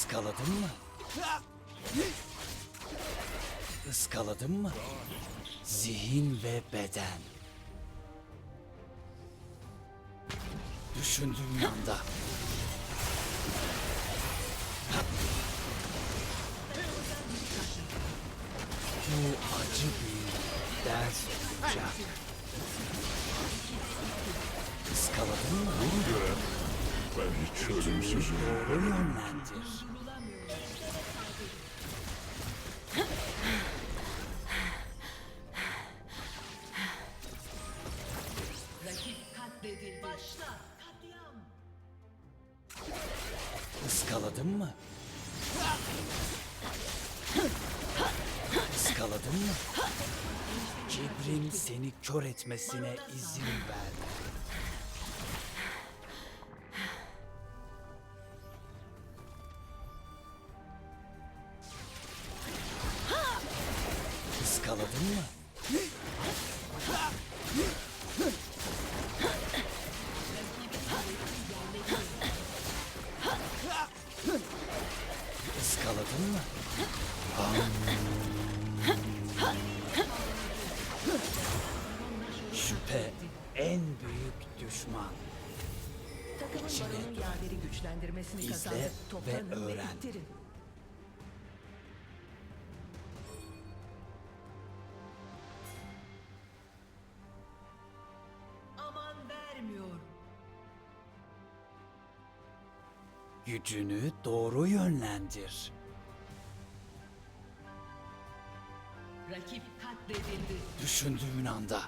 Iskaladın mı? Iskaladın mı? Zihin ve beden. Düşündüğün anda. Bu acı bir ders olacak. Iskaladın mı? Bunu gören ben hiç ölümsüzüm. Doğru yönlendir. Rakip katledildi. Başla. Katliam. Iskaladın mı? Iskaladın mı? Kibrin seni kör etmesine izin verme. Iskaladın mı? Iskaladın mı? Şüphe en büyük düşman. Takımın İçine baronun dön. yaderi güçlendirmesini İzle kazandı. ve Toplanın ve öğren. ittirin. Aman vermiyor. Gücünü doğru yönlendir. Rakip katledildi. Düşündüğün anda.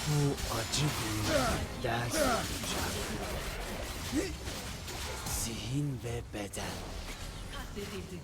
Bu acı bir ders olacak. Zihin ve beden. Katledildi.